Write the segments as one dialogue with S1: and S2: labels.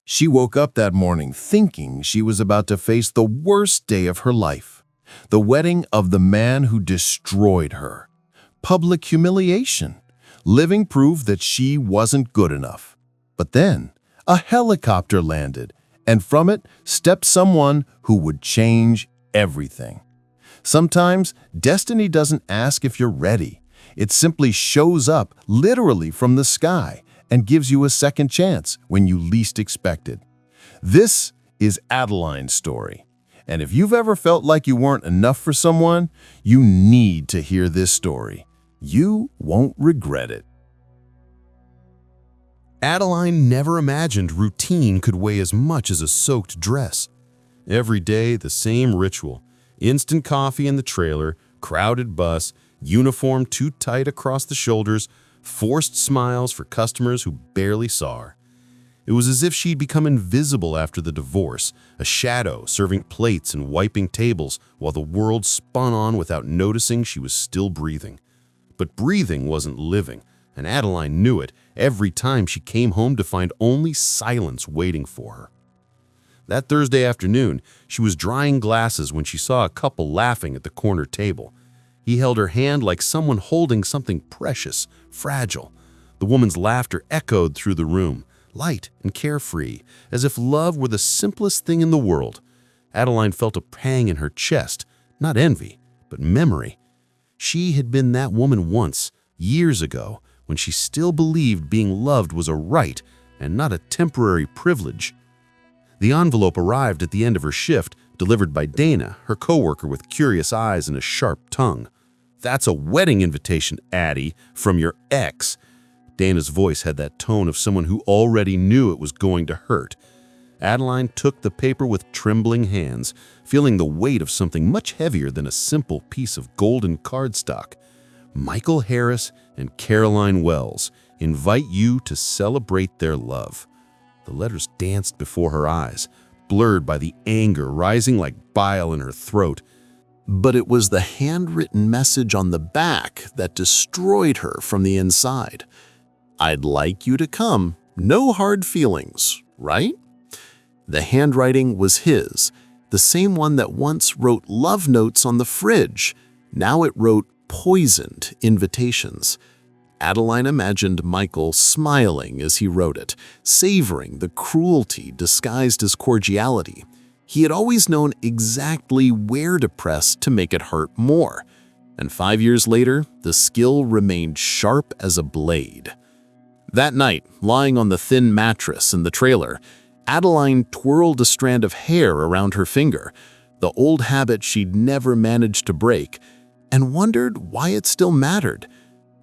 S1: She woke up that morning thinking she was about to face the worst day of her life, the wedding of the man who destroyed her. Public humiliation, living proof that she wasn't good enough. But then, a helicopter landed, and from it stepped someone who would change everything. Sometimes, destiny doesn't ask if you're ready. It simply shows up literally from the sky and gives you a second chance when you least expect it. This is Adeline's story. And if you've ever felt like you weren't enough for someone, you need to hear this story. You won't regret it.
S2: Adeline never imagined routine could weigh as much as a soaked dress. Every day, the same ritual. Instant coffee in the trailer, crowded bus, uniform too tight across the shoulders, forced smiles for customers who barely saw her. It was as if she'd become invisible after the divorce, a shadow serving plates and wiping tables while the world spun on without noticing she was still breathing. But breathing wasn't living, and Adeline knew it every time she came home to find only silence waiting for her. That Thursday afternoon, she was drying glasses when she saw a couple laughing at the corner table. He held her hand like someone holding something precious, fragile. The woman's laughter echoed through the room, light and carefree, as if love were the simplest thing in the world. Adeline felt a pang in her chest, not envy, but memory. She had been that woman once, years ago, when she still believed being loved was a right and not a temporary privilege. The envelope arrived at the end of her shift, delivered by Dana, her coworker with curious eyes and a sharp tongue. "That's a wedding invitation, Addie, from your ex." Dana's voice had that tone of someone who already knew it was going to hurt. Adeline took the paper with trembling hands, feeling the weight of something much heavier than a simple piece of golden cardstock. "Michael Harris and Caroline Wells invite you to celebrate their love." The letters danced before her eyes, blurred by the anger rising like bile in her throat. But it was the handwritten message on the back that destroyed her from the inside. "I'd like you to come. No hard feelings, right?" The handwriting was his, the same one that once wrote love notes on the fridge. Now it wrote poisoned invitations. Adeline imagined Michael smiling as he wrote it, savoring the cruelty disguised as cordiality. He had always known exactly where to press to make it hurt more. And 5 years later, the skill remained sharp as a blade. That night, lying on the thin mattress in the trailer, Adeline twirled a strand of hair around her finger, the old habit she'd never managed to break, and wondered why it still mattered.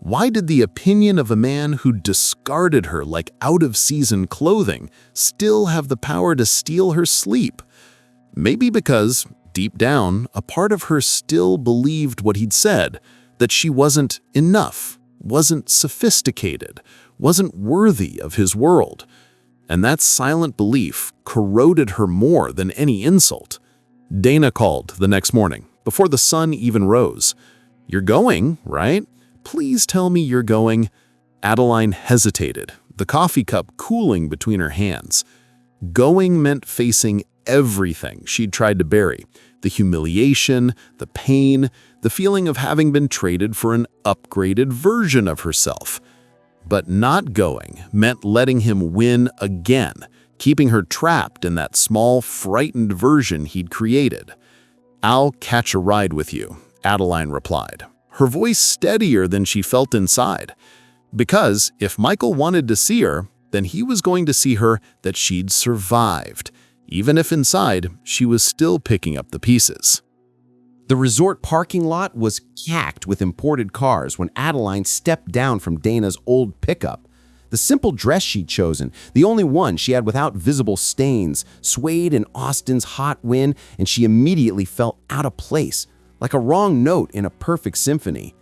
S2: Why did the opinion of a man who discarded her like out-of-season clothing still have the power to steal her sleep? Maybe because, deep down, a part of her still believed what he'd said, that she wasn't enough, wasn't sophisticated, wasn't worthy of his world. And that silent belief corroded her more than any insult. Dana called the next morning, before the sun even rose. "You're going, right? Please tell me you're going." Adeline hesitated, the coffee cup cooling between her hands. Going meant facing everything she'd tried to bury, the humiliation, the pain, the feeling of having been traded for an upgraded version of herself. But not going meant letting him win again, keeping her trapped in that small, frightened version he'd created. "I'll catch a ride with you," Adeline replied, her voice steadier than she felt inside. Because if Michael wanted to see her, then he was going to see her that she'd survived, even if inside she was still picking up the pieces.
S3: The resort parking lot was packed with imported cars when Adeline stepped down from Dana's old pickup. The simple dress she'd chosen, the only one she had without visible stains, swayed in Austin's hot wind, and she immediately felt out of place, like a wrong note in a perfect symphony.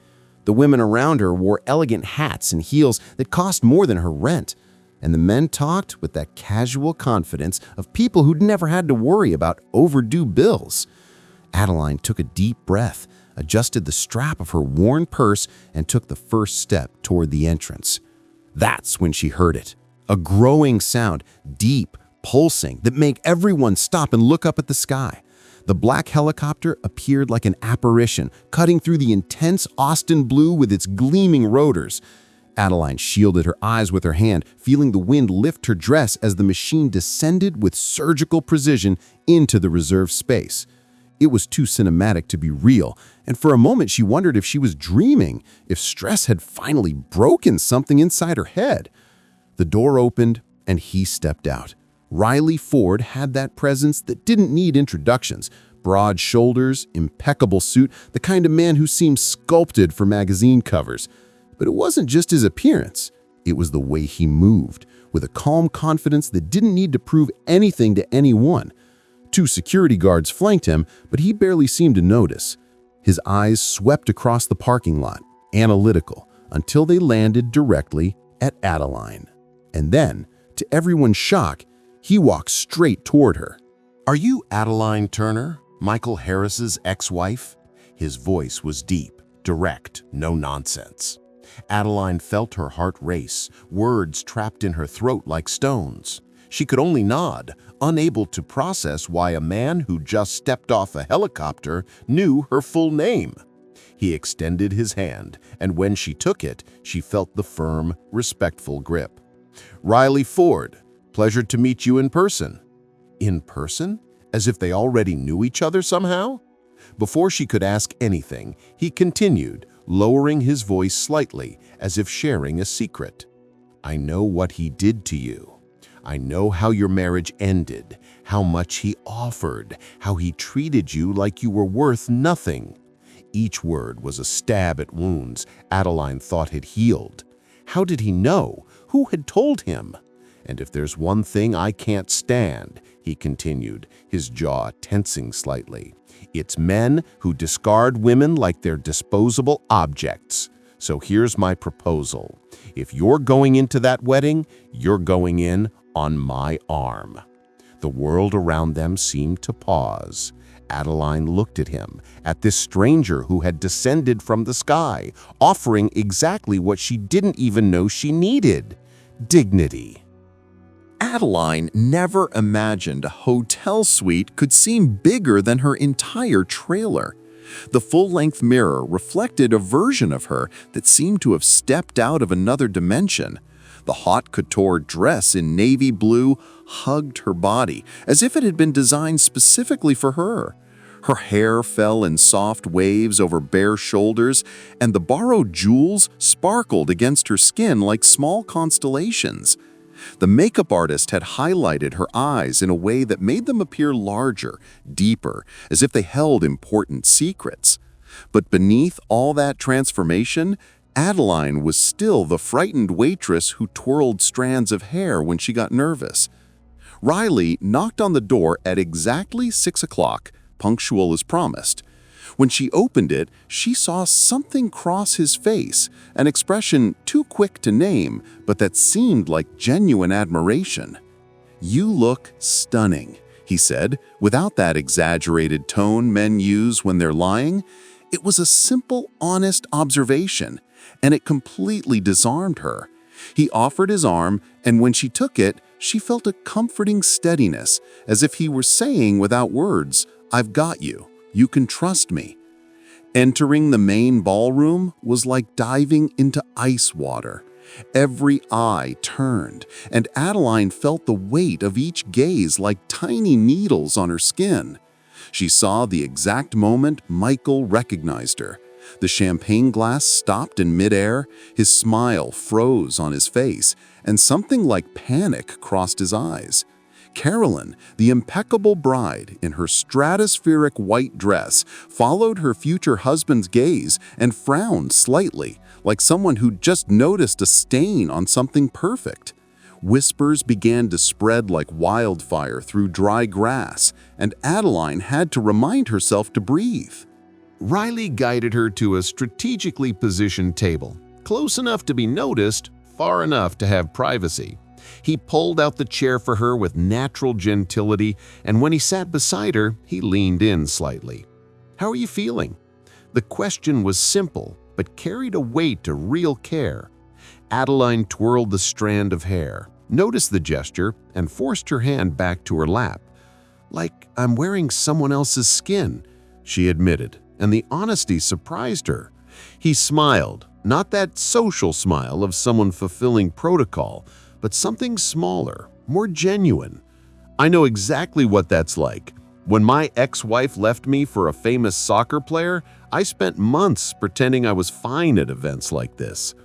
S3: The women around her wore elegant hats and heels that cost more than her rent, and the men talked with that casual confidence of people who'd never had to worry about overdue bills. Adeline took a deep breath, adjusted the strap of her worn purse, and took the first step toward the entrance. That's when she heard it. A growing sound, deep, pulsing, that made everyone stop and look up at the sky. The black helicopter appeared like an apparition, cutting through the intense Austin blue with its gleaming rotors. Adeline shielded her eyes with her hand, feeling the wind lift her dress as the machine descended with surgical precision into the reserved space. It was too cinematic to be real, and for a moment she wondered if she was dreaming, if stress had finally broken something inside her head. The door opened, and he stepped out. Riley Ford had that presence that didn't need introductions. Broad shoulders, impeccable suit, the kind of man who seemed sculpted for magazine covers. But it wasn't just his appearance. It was the way he moved, with a calm confidence that didn't need to prove anything to anyone. 2 security guards flanked him, but he barely seemed to notice. His eyes swept across the parking lot, analytical, until they landed directly at Adeline. And then, to everyone's shock, he walked straight toward her.
S1: "Are you Adeline Turner, Michael Harris's ex-wife?" His voice was deep, direct, no nonsense. Adeline felt her heart race, words trapped in her throat like stones. She could only nod, unable to process why a man who just stepped off a helicopter knew her full name. He extended his hand, and when she took it, she felt the firm, respectful grip. "Riley Ford, pleasure to meet you in person." In person? As if they already knew each other somehow? Before she could ask anything, he continued, lowering his voice slightly, as if sharing a secret. "I know what he did to you. I know how your marriage ended, how much he offered, how he treated you like you were worth nothing." Each word was a stab at wounds Adeline thought had healed. How did he know? Who had told him? "And if there's one thing I can't stand," he continued, his jaw tensing slightly, "it's men who discard women like they're disposable objects. So here's my proposal. If you're going into that wedding, you're going in on my arm." The world around them seemed to pause. Adeline looked at him, at this stranger who had descended from the sky, offering exactly what she didn't even know she needed: dignity.
S4: Adeline never imagined a hotel suite could seem bigger than her entire trailer. The full-length mirror reflected a version of her that seemed to have stepped out of another dimension. The haute couture dress in navy blue hugged her body, as if it had been designed specifically for her. Her hair fell in soft waves over bare shoulders, and the borrowed jewels sparkled against her skin like small constellations. The makeup artist had highlighted her eyes in a way that made them appear larger, deeper, as if they held important secrets. But beneath all that transformation, Adeline was still the frightened waitress who twirled strands of hair when she got nervous. Riley knocked on the door at exactly 6 o'clock, punctual as promised. When she opened it, she saw something cross his face, an expression too quick to name, but that seemed like genuine admiration. "You look stunning," he said, without that exaggerated tone men use when they're lying. It was a simple, honest observation, and it completely disarmed her. He offered his arm, and when she took it, she felt a comforting steadiness, as if he were saying without words, "I've got you. You can trust me." Entering the main ballroom was like diving into ice water. Every eye turned, and Adeline felt the weight of each gaze like tiny needles on her skin. She saw the exact moment Michael recognized her. The champagne glass stopped in midair, his smile froze on his face, and something like panic crossed his eyes. Carolyn, the impeccable bride in her stratospheric white dress, followed her future husband's gaze and frowned slightly, like someone who'd just noticed a stain on something perfect. Whispers began to spread like wildfire through dry grass, and Adeline had to remind herself to breathe.
S1: Riley guided her to a strategically positioned table, close enough to be noticed, far enough to have privacy. He pulled out the chair for her with natural gentility, and when he sat beside her, he leaned in slightly. "How are you feeling?" The question was simple, but carried a weight of real care. Adeline twirled the strand of hair,
S2: noticed the gesture and forced her hand back to her lap. "Like I'm wearing someone else's skin," she admitted, and the honesty surprised her. He smiled, not that social smile of someone fulfilling protocol, but something smaller, more genuine. "I know exactly what that's like. When my ex-wife left me for a famous soccer player, I spent months pretending I was fine at events like this."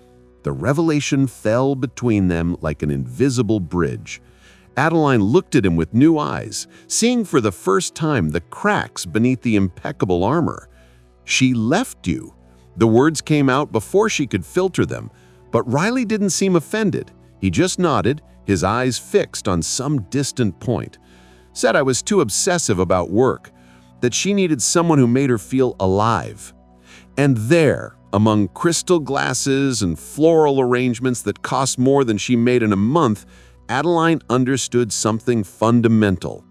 S2: The revelation fell between them like an invisible bridge. Adeline looked at him with new eyes, seeing for the first time the cracks beneath the impeccable armor. "She left you." The words came out before she could filter them, but Riley didn't seem offended. He just nodded, his eyes fixed on some distant point. "Said I was too obsessive about work, that she needed someone who made her feel alive." And there, among crystal glasses and floral arrangements that cost more than she made in a month, Adeline understood something fundamental.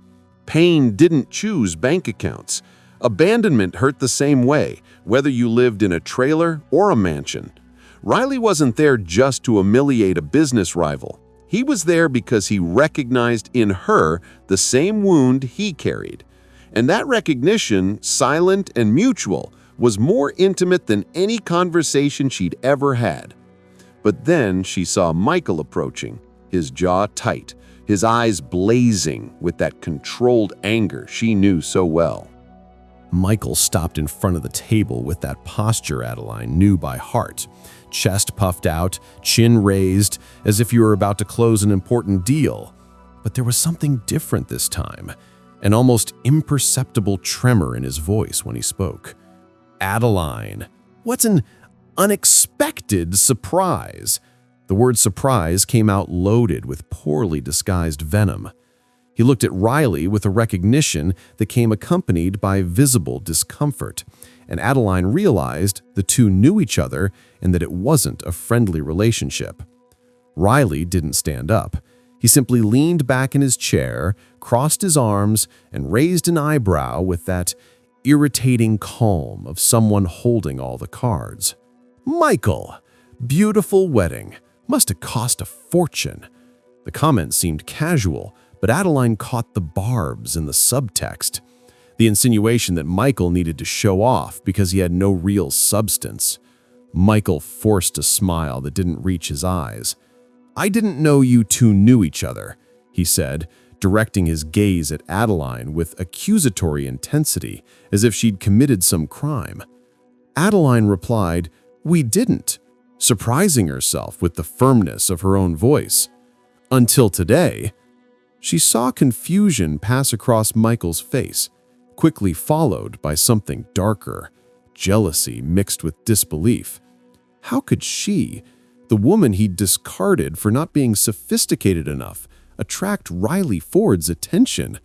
S2: Pain didn't choose bank accounts. Abandonment hurt the same way, whether you lived in a trailer or a mansion. Riley wasn't there just to humiliate a business rival. He was there because he recognized in her the same wound he carried. And that recognition, silent and mutual, was more intimate than any conversation she'd ever had. But then she saw Michael approaching, his jaw tight, his eyes blazing with that controlled anger she knew so well.
S3: Michael stopped in front of the table with that posture Adeline knew by heart. Chest puffed out, chin raised, as if you were about to close an important deal. But there was something different this time, an almost imperceptible tremor in his voice when he spoke. "Adeline, what's an unexpected surprise?" The word surprise came out loaded with poorly disguised venom. He looked at Riley with a recognition that came accompanied by visible discomfort, and Adeline realized the two knew each other and that it wasn't a friendly relationship. Riley didn't stand up. He simply leaned back in his chair, crossed his arms, and raised an eyebrow with that irritating calm of someone holding all the cards. "Michael, beautiful wedding. Must have cost a fortune." The comment seemed casual, but Adeline caught the barbs in the subtext. The insinuation that Michael needed to show off because he had no real substance. Michael forced a smile that didn't reach his eyes. "I didn't know you two knew each other," he said, directing his gaze at Adeline with accusatory intensity, as if she'd committed some crime. Adeline replied, "We didn't," surprising herself with the firmness of her own voice. "Until today." She saw confusion pass across Michael's face, quickly followed by something darker, jealousy mixed with disbelief. How could she, the woman he'd discarded for not being sophisticated enough, attract Riley Ford's attention?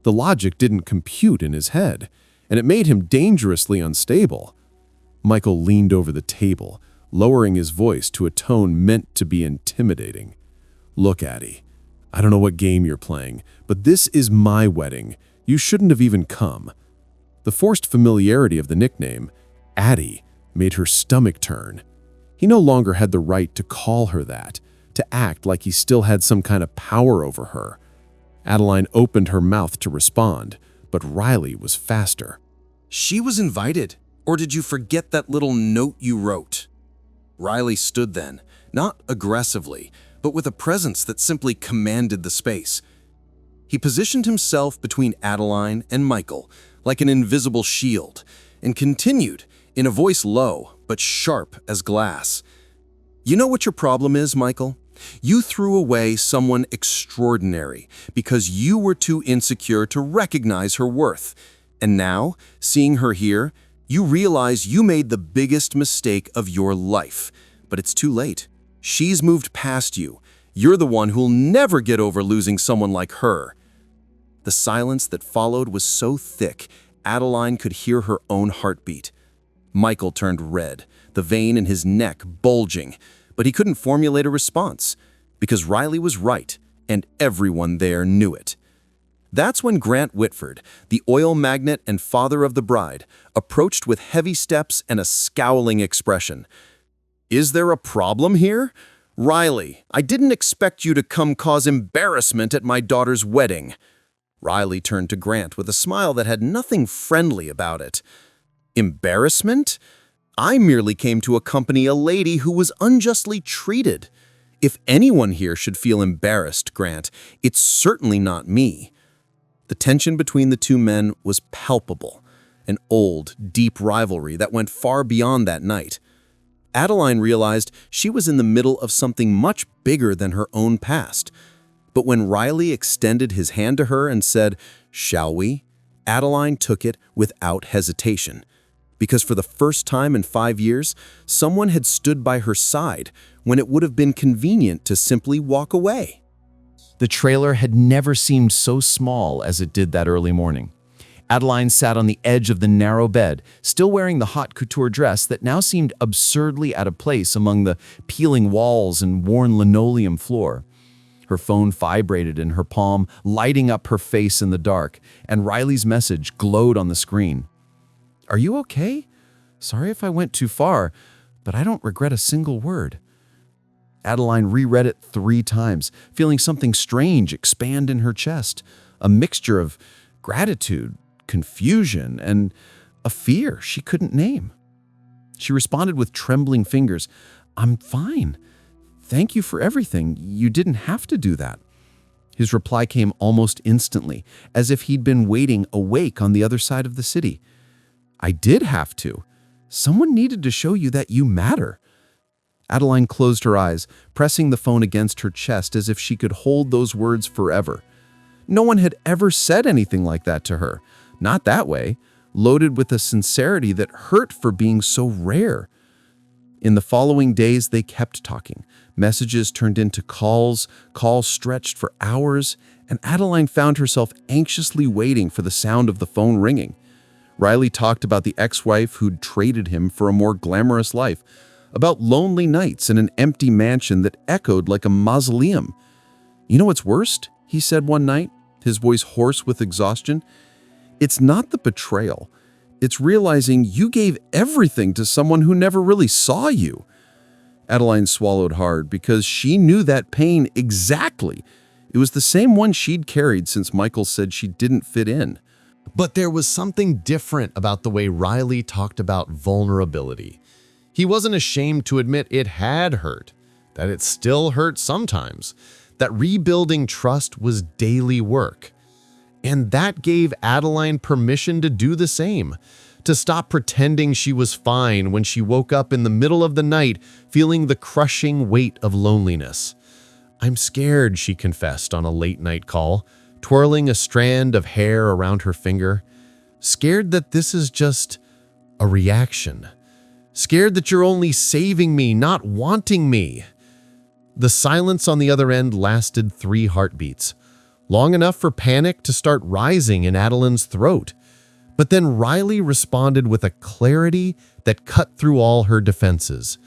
S3: The logic didn't compute in his head, and it made him dangerously unstable. Michael leaned over the table, lowering his voice to a tone meant to be intimidating. "Look, Addie, I don't know what game you're playing, but this is my wedding. You shouldn't have even come." The forced familiarity of the nickname, Addie, made her stomach turn. He no longer had the right to call her that, to act like he still had some kind of power over her. Adeline opened her mouth to respond, but Riley was faster.
S5: "She was invited, or did you forget that little note you wrote?" Riley stood then, not aggressively, but with a presence that simply commanded the space. He positioned himself between Adeline and Michael like an invisible shield, and continued, in a voice low but sharp as glass. "You know what your problem is, Michael? You threw away someone extraordinary because you were too insecure to recognize her worth. And now, seeing her here, you realize you made the biggest mistake of your life. But it's too late. She's moved past you. You're the one who'll never get over losing someone like her." The silence that followed was so thick, Adeline could hear her own heartbeat. Michael turned red, the vein in his neck bulging, but he couldn't formulate a response, because Riley was right, and everyone there knew it. That's when Grant Whitford, the oil magnate and father of the bride, approached with heavy steps and a scowling expression. "Is there a problem here?" Riley, I didn't expect you to come cause embarrassment at my daughter's wedding. Riley turned to Grant with a smile that had nothing friendly about it. Embarrassment? I merely came to accompany a lady who was unjustly treated. If anyone here should feel embarrassed, Grant, it's certainly not me. The tension between the two men was palpable, an old, deep rivalry that went far beyond that night. Adeline realized she was in the middle of something much bigger than her own past. But when Riley extended his hand to her and said, "Shall we?" Adeline took it without hesitation. Because for the first time in 5 years, someone had stood by her side when it would have been convenient to simply walk away.
S1: The trailer had never seemed so small as it did that early morning. Adeline sat on the edge of the narrow bed, still wearing the haute couture dress that now seemed absurdly out of place among the peeling walls and worn linoleum floor. Her phone vibrated in her palm, lighting up her face in the dark, and Riley's message glowed on the screen. "Are you okay? Sorry if I went too far, but I don't regret a single word." Adeline reread it 3 times, feeling something strange expand in her chest, a mixture of gratitude, confusion, and a fear she couldn't name. She responded with trembling fingers, "I'm fine. Thank you for everything. You didn't have to do that." His reply came almost instantly, as if he'd been waiting awake on the other side of the city. "I did have to. Someone needed to show you that you matter." Adeline closed her eyes, pressing the phone against her chest as if she could hold those words forever. No one had ever said anything like that to her. Not that way, loaded with a sincerity that hurt for being so rare. In the following days, they kept talking. Messages turned into calls stretched for hours, and Adeline found herself anxiously waiting for the sound of the phone ringing. Riley talked about the ex-wife who'd traded him for a more glamorous life, about lonely nights in an empty mansion that echoed like a mausoleum. "You know what's worst?" he said one night, his voice hoarse with exhaustion. "It's not the betrayal. It's realizing you gave everything to someone who never really saw you." Adeline swallowed hard because she knew that pain exactly. It was the same one she'd carried since Michael said she didn't fit in.
S2: But there was something different about the way Riley talked about vulnerability. He wasn't ashamed to admit it had hurt, that it still hurt sometimes, that rebuilding trust was daily work. And that gave Adeline permission to do the same, to stop pretending she was fine when she woke up in the middle of the night feeling the crushing weight of loneliness. "I'm scared," she confessed on a late-night call, twirling a strand of hair around her finger. "Scared that this is just a reaction. Scared that you're only saving me, not wanting me." The silence on the other end lasted 3 heartbeats, long enough for panic to start rising in Adeline's throat. But then Riley responded with a clarity that cut through all her defenses.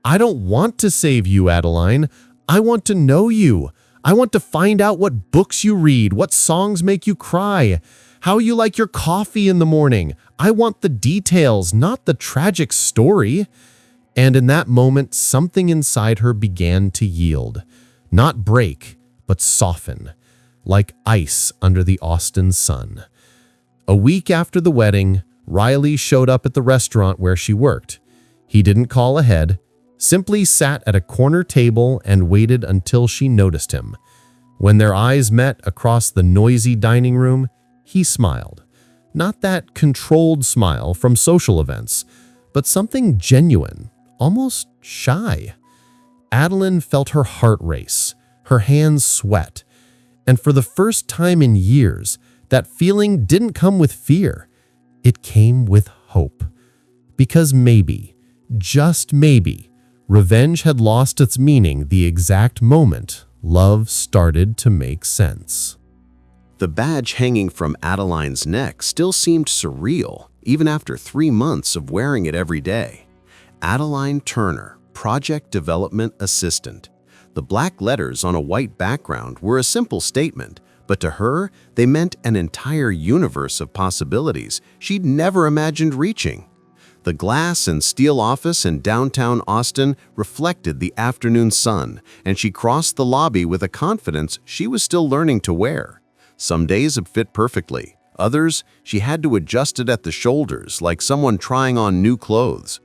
S2: "I don't want to save you, Adeline. I want to know you. I want to find out what books you read, what songs make you cry, how you like your coffee in the morning. I want the details, not the tragic story." And in that moment, something inside her began to yield. Not break, but soften, like ice under the Austin sun. A week after the wedding, Riley showed up at the restaurant where she worked. He didn't call ahead, simply sat at a corner table and waited until she noticed him. When their eyes met across the noisy dining room, he smiled. Not that controlled smile from social events, but something genuine, almost shy. Adeline felt her heart race, her hands sweat, and for the first time in years, that feeling didn't come with fear. It came with hope. Because maybe, just maybe, revenge had lost its meaning the exact moment love started to make sense.
S3: The badge hanging from Adeline's neck still seemed surreal, even after 3 months of wearing it every day. Adeline Turner, Project Development Assistant. The black letters on a white background were a simple statement, but to her, they meant an entire universe of possibilities she'd never imagined reaching.
S2: The glass and steel office in downtown Austin reflected the afternoon sun, and she crossed the lobby with a confidence she was still learning to wear. Some days it fit perfectly. Others, she had to adjust it at the shoulders like someone trying on new clothes.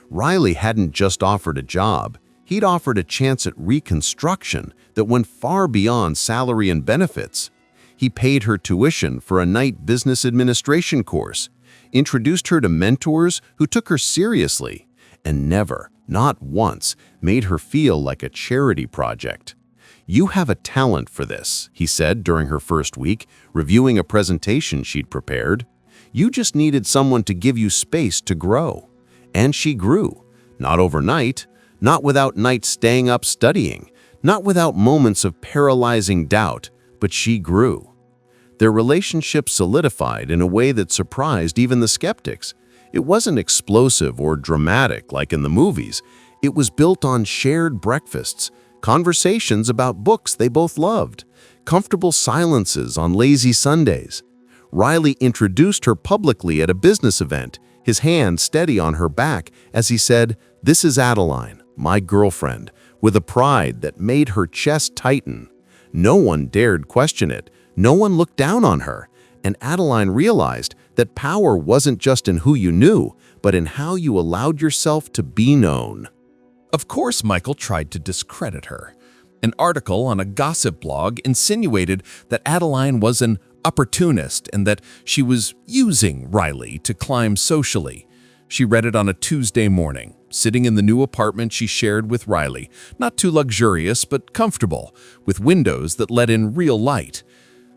S2: Riley hadn't just offered a job. He'd offered a chance at reconstruction that went far beyond salary and benefits. He paid her tuition for a night business administration course, introduced her to mentors who took her seriously, and never, not once, made her feel like a charity project. "You have a talent for this," he said during her first week, reviewing a presentation she'd prepared. "You just needed someone to give you space to grow." And she grew. Not overnight, not without nights staying up studying, not without moments of paralyzing doubt, but she grew. Their relationship solidified in a way that surprised even the skeptics. It wasn't explosive or dramatic like in the movies. It was built on shared breakfasts, conversations about books they both loved, comfortable silences on lazy Sundays. Riley introduced her publicly at a business event, his hand steady on her back as he said, "This is Adeline, my girlfriend," with a pride that made her chest tighten. No one dared question it. No one looked down on her, and Adeline realized that power wasn't just in who you knew, but in how you allowed yourself to be known.
S1: Of course, Michael tried to discredit her. An article on a gossip blog insinuated that Adeline was an opportunist and that she was using Riley to climb socially. She read it on a Tuesday morning, sitting in the new apartment she shared with Riley, not too luxurious but comfortable, with windows that let in real light.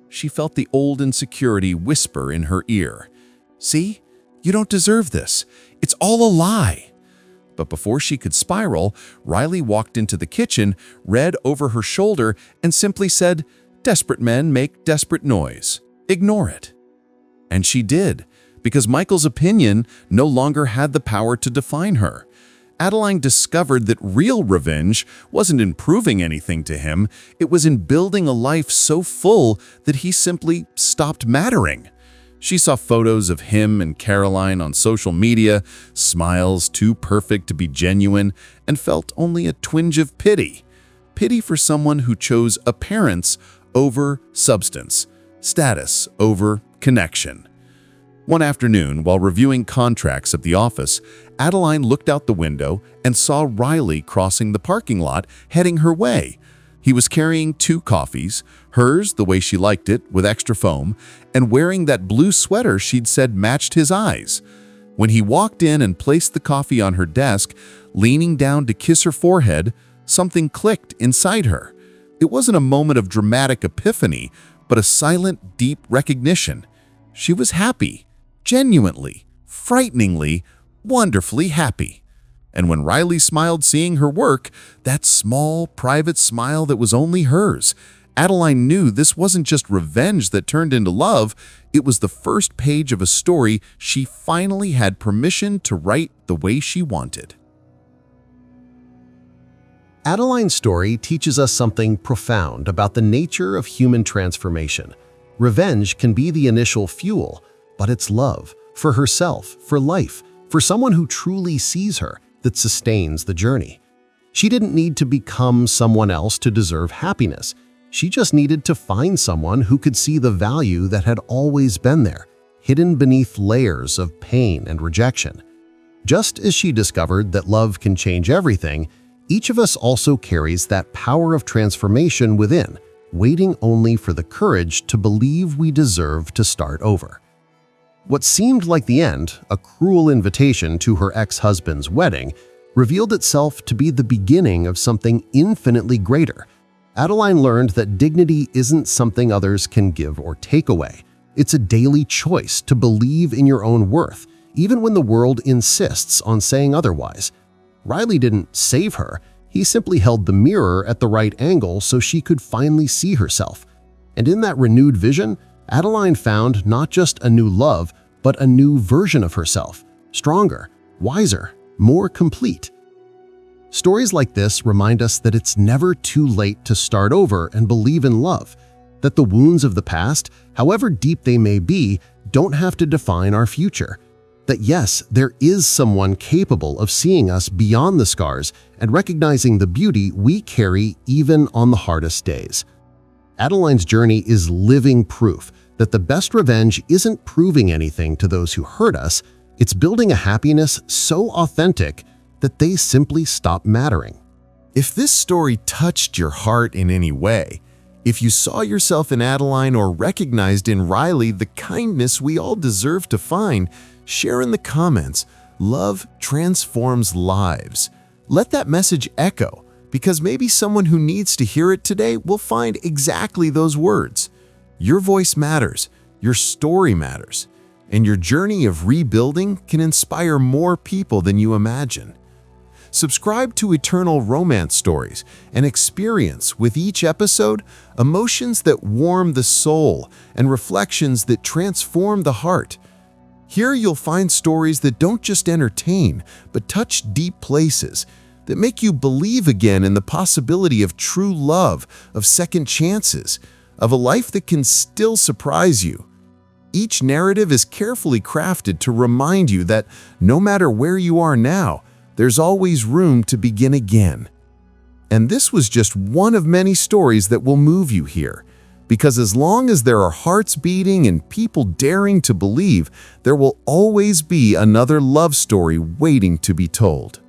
S1: She felt the old insecurity whisper in her ear. "See? You don't deserve this. It's all a lie." But before she could spiral, Riley walked into the kitchen, read over her shoulder, and simply said, "Desperate men make desperate noise. Ignore it." And she did, because Michael's opinion no longer had the power to define her. Adeline discovered that real revenge wasn't in proving anything to him, it was in building a life so full that he simply stopped mattering. She saw photos of him and Caroline on social media, smiles too perfect to be genuine, and felt only a twinge of pity. Pity for someone who chose appearance over substance, status over connection. One afternoon, while reviewing contracts at the office, Adeline looked out the window and saw Riley crossing the parking lot, heading her way. He was carrying 2 coffees, hers the way she liked it, with extra foam, and wearing that blue sweater she'd said matched his eyes. When he walked in and placed the coffee on her desk, leaning down to kiss her forehead, something clicked inside her. It wasn't a moment of dramatic epiphany, but a silent, deep recognition. She was happy. Genuinely, frighteningly, wonderfully happy. And when Riley smiled seeing her work, that small, private smile that was only hers, Adeline knew this wasn't just revenge that turned into love, it was the first page of a story she finally had permission to write the way she wanted.
S2: Adeline's story teaches us something profound about the nature of human transformation. Revenge can be the initial fuel, but it's love, for herself, for life, for someone who truly sees her, that sustains the journey. She didn't need to become someone else to deserve happiness. She just needed to find someone who could see the value that had always been there, hidden beneath layers of pain and rejection. Just as she discovered that love can change everything, each of us also carries that power of transformation within, waiting only for the courage to believe we deserve to start over. What seemed like the end, a cruel invitation to her ex-husband's wedding, revealed itself to be the beginning of something infinitely greater. Adeline learned that dignity isn't something others can give or take away. It's a daily choice to believe in your own worth, even when the world insists on saying otherwise. Riley didn't save her, he simply held the mirror at the right angle so she could finally see herself. And in that renewed vision, Adeline found not just a new love, but a new version of herself, stronger, wiser, more complete. Stories like this remind us that it's never too late to start over and believe in love, that the wounds of the past, however deep they may be, don't have to define our future.
S6: That yes, there is someone capable of seeing us beyond the scars and recognizing the beauty we carry even on the hardest days. Adeline's journey is living proof that the best revenge isn't proving anything to those who hurt us, it's building a happiness so authentic that they simply stop mattering.
S2: If this story touched your heart in any way, if you saw yourself in Adeline or recognized in Riley the kindness we all deserve to find, share in the comments. Love transforms lives. Let that message echo, because maybe someone who needs to hear it today will find exactly those words. Your voice matters, your story matters, and your journey of rebuilding can inspire more people than you imagine. Subscribe to Eternal Romance Stories and experience with each episode emotions that warm the soul and reflections that transform the heart. Here you'll find stories that don't just entertain, but touch deep places, that make you believe again in the possibility of true love, of second chances, of a life that can still surprise you. Each narrative is carefully crafted to remind you that no matter where you are now, there's always room to begin again. And this was just one of many stories that will move you here. Because as long as there are hearts beating and people daring to believe, there will always be another love story waiting to be told.